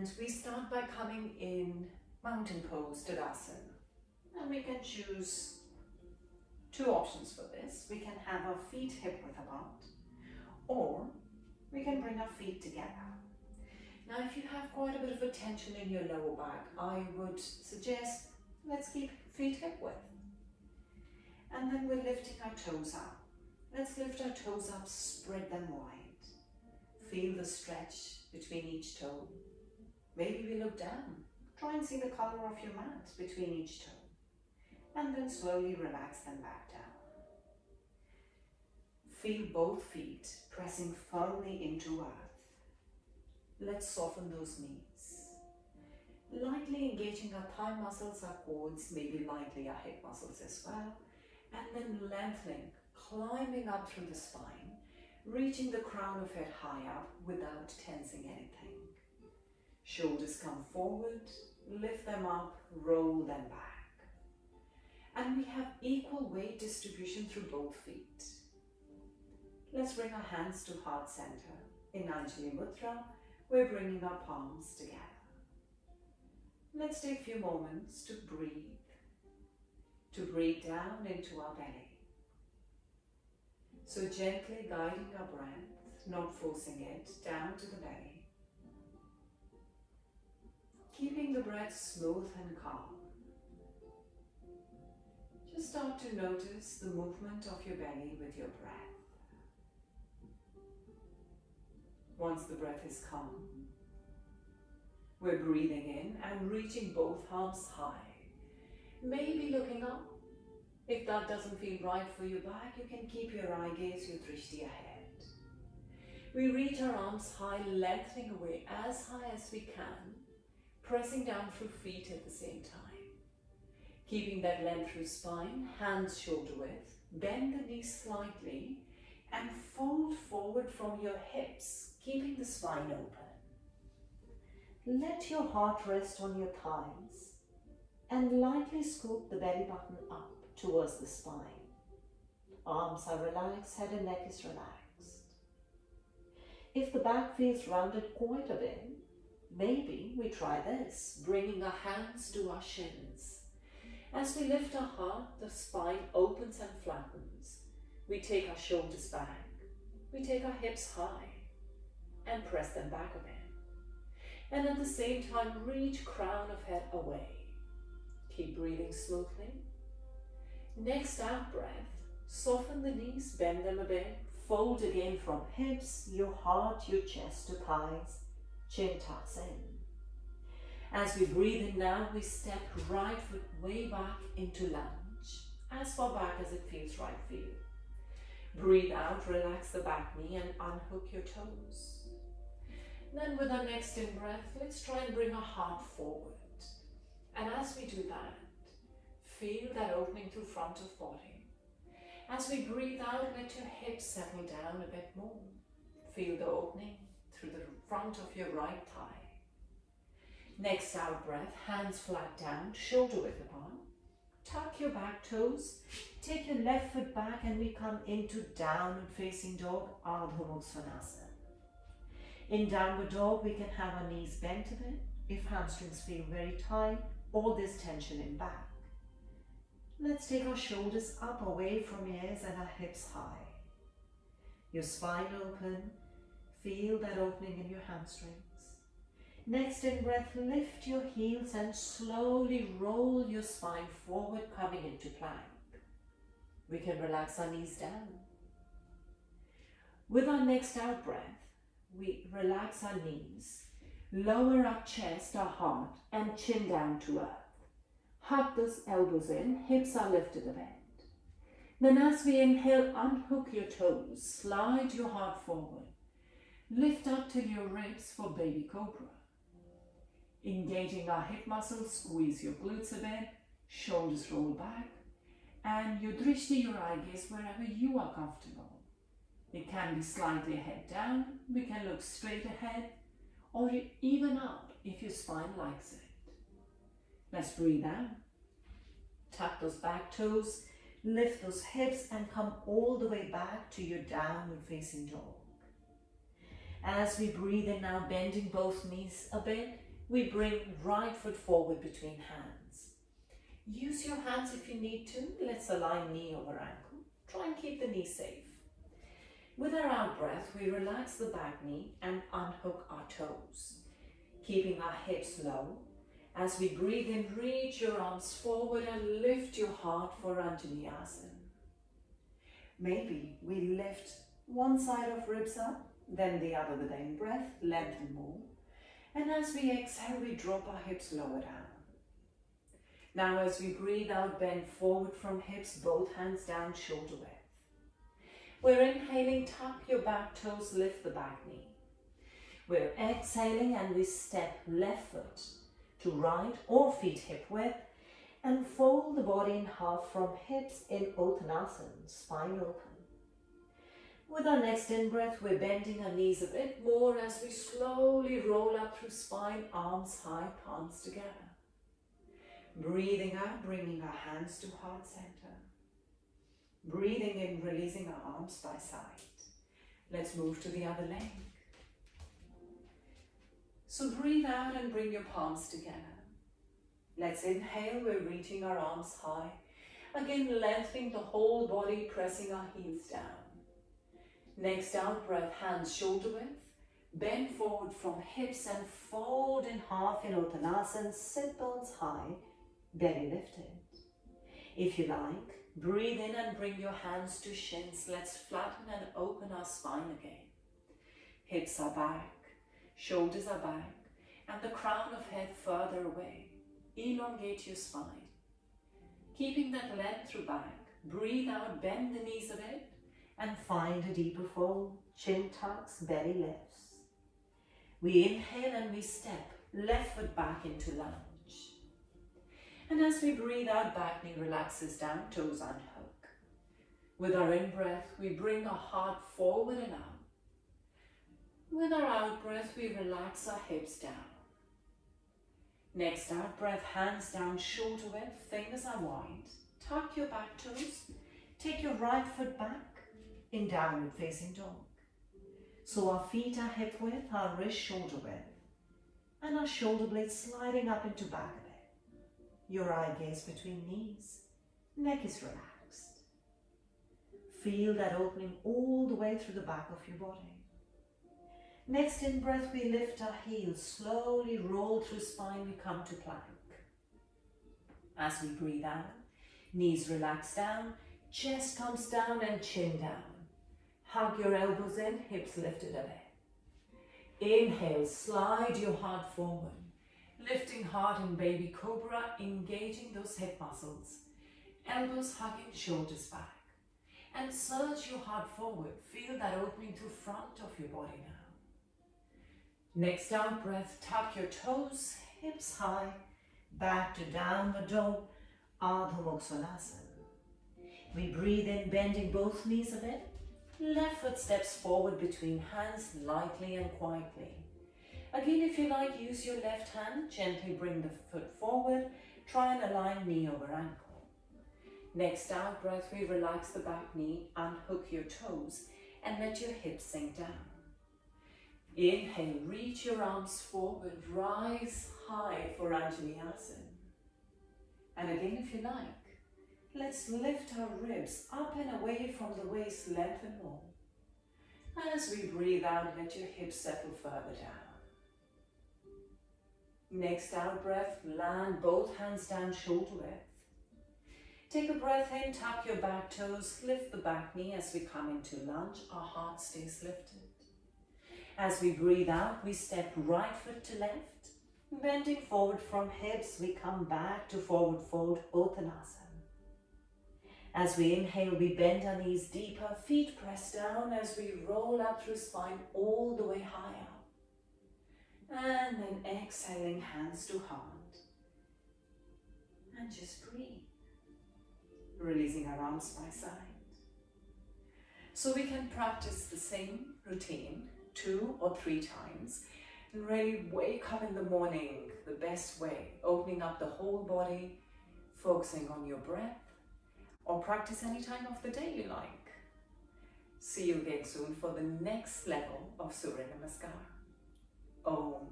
And we start by coming in mountain pose, Tadasana. And we can choose two options for this. We can have our feet hip width apart, or we can bring our feet together. Now, if you have quite a bit of a tension in your lower back, I would suggest let's keep feet hip width. And then we're lifting our toes up. Let's lift our toes up, spread them wide. Feel the stretch between each toe. Maybe we look down. Try and see the color of your mat between each toe. And then slowly relax them back down. Feel both feet pressing firmly into earth. Let's soften those knees. Lightly engaging our thigh muscles, our quads, maybe lightly our hip muscles as well. And then lengthening, climbing up through the spine, reaching the crown of head high up without tensing anything. Shoulders come forward, lift them up, roll them back. And we have equal weight distribution through both feet. Let's bring our hands to heart center. In Anjali Mudra, we're bringing our palms together. Let's take a few moments to breathe down into our belly. So gently guiding our breath, not forcing it, down to the belly. Keeping the breath smooth and calm. Just start to notice the movement of your belly with your breath. Once the breath is calm, we're breathing in and reaching both arms high. Maybe looking up. If that doesn't feel right for your back, you can keep your eye gaze, your drishti ahead. We reach our arms high, lengthening away as high as we can, pressing down through feet at the same time. Keeping that length through spine, hands shoulder width, bend the knees slightly and fold forward from your hips, keeping the spine open. Let your heart rest on your thighs and lightly scoop the belly button up towards the spine. Arms are relaxed, head and neck is relaxed. If the back feels rounded quite a bit, maybe we try this, bringing our hands to our shins. As we lift our heart, the spine opens and flattens. We take our shoulders back, we take our hips high and press them back a bit. And at the same time, reach crown of head away. Keep breathing smoothly. Next out breath, soften the knees, bend them a bit, fold again from hips, your heart, your chest to thighs, chin tucks in. As we breathe in now, we step right foot way back into lunge, as far back as it feels right for you. Breathe out, relax the back knee and unhook your toes. Then with our next in breath, let's try and bring our heart forward. And as we do that, feel that opening through front of body. As we breathe out, let your hips settle down a bit more. Feel the opening through the front of your right thigh. Next out breath, hands flat down, shoulder width apart. Tuck your back toes, take your left foot back and we come into downward facing dog, Ardha Mukha Svanasana. In downward dog, we can have our knees bent a bit if hamstrings feel very tight or there's tension in back. Let's take our shoulders up away from ears and our hips high. Your spine open, feel that opening in your hamstrings. Next in breath, lift your heels and slowly roll your spine forward, coming into plank. We can relax our knees down. With our next out breath, we relax our knees, lower our chest, our heart, and chin down to earth. Hug those elbows in, hips are lifted a bit. Then as we inhale, unhook your toes, slide your heart forward. Lift up till your ribs for baby cobra. Engaging our hip muscles, squeeze your glutes a bit, shoulders roll back, and your drishti, your eye gaze, wherever you are comfortable. It can be slightly head down, we can look straight ahead, or even up if your spine likes it. Let's breathe out. Tuck those back toes, lift those hips and come all the way back to your downward facing dog. As we breathe in now, bending both knees a bit, we bring right foot forward between hands. Use your hands if you need to. Let's align knee over ankle. Try and keep the knee safe. With our out breath, we relax the back knee and unhook our toes, keeping our hips low. As we breathe in, reach your arms forward and lift your heart for Anjaneyasana. Maybe we lift one side of ribs up, then the other with the in-breath, lengthen more. And as we exhale, we drop our hips lower down. Now as we breathe out, bend forward from hips, both hands down, shoulder width. We're inhaling, tuck your back toes, lift the back knee. We're exhaling and we step left foot to right or feet hip width and fold the body in half from hips in Uttanasana, spine open. With our next in-breath, we're bending our knees a bit more as we slowly roll up through spine, arms high, palms together. Breathing out, bringing our hands to heart center. Breathing in, releasing our arms by side. Let's move to the other leg. So breathe out and bring your palms together. Let's inhale, we're reaching our arms high. Again, lengthening the whole body, pressing our heels down. Next out breath, hands shoulder width. Bend forward from hips and fold in half in Uttanasana, sit bones high, belly lifted. If you like, breathe in and bring your hands to shins. Let's flatten and open our spine again. Hips are back, shoulders are back, and the crown of head further away. Elongate your spine. Keeping that length through back, breathe out, bend the knees a bit, and find a deeper fold. Chin tucks, belly lifts. We inhale and we step left foot back into lunge. And as we breathe out, back knee relaxes down, toes unhook. With our in-breath, we bring our heart forward and out. With our out-breath, we relax our hips down. Next out-breath, hands down, shoulder width, fingers are wide. Tuck your back toes. Take your right foot back in downward facing dog. So our feet are hip width, our wrist shoulder width, and our shoulder blades sliding up into back a bit. Your eye gaze between knees, neck is relaxed. Feel that opening all the way through the back of your body. Next in breath, we lift our heels, slowly roll through spine, we come to plank. As we breathe out, knees relax down, chest comes down and chin down. Hug your elbows in, hips lifted a bit. Inhale, slide your heart forward. Lifting heart in baby cobra, engaging those hip muscles. Elbows hugging, shoulders back. And surge your heart forward. Feel that opening to front of your body now. Next out breath, tuck your toes, hips high, back to downward dog, Ardha Mukha Svanasana. We breathe in, bending both knees a bit. Left foot steps forward between hands, lightly and quietly. Again, if you like, use your left hand, gently bring the foot forward, try and align knee over ankle. Next out breath, we relax the back knee, unhook your toes, and let your hips sink down. Inhale, reach your arms forward, rise high for Anjaneyasana. And again, if you like, let's lift our ribs up and away from the waist, lengthen more. As we breathe out, let your hips settle further down. Next out breath, land both hands down, shoulder width. Take a breath in, tuck your back toes, lift the back knee as we come into lunge, our heart stays lifted. As we breathe out, we step right foot to left, bending forward from hips, we come back to forward fold, Uttanasana. As we inhale, we bend our knees deeper, feet press down as we roll up through spine all the way high up. And then exhaling, hands to heart. And just breathe. Releasing our arms by side. So we can practice the same routine 2 or 3 times and really wake up in the morning the best way, opening up the whole body, focusing on your breath, or practice any time of the day you like. See you again soon for the next level of Surya Namaskar. Om.